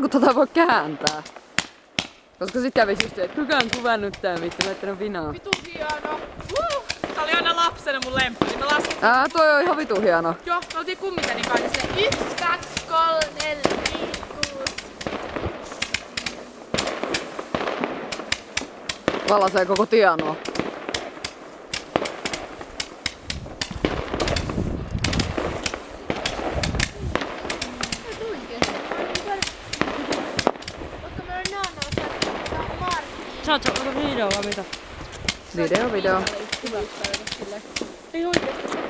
kun tota voi kääntää. Koska sit kävis just, että kukaan kuvannut tää vittu, laittanut vinaa. Vitu hieno. Tää oli aina lapsena mun lemppari. Mä laskin. Toi on ihan vitu hieno. Joo, me oltiin kummiteni kanssa. 1, 2, 3, 4, 5, 6. Valasee koko tienoa. Saatko ottaa videoa vai mitä? Video. Ei oikeesti.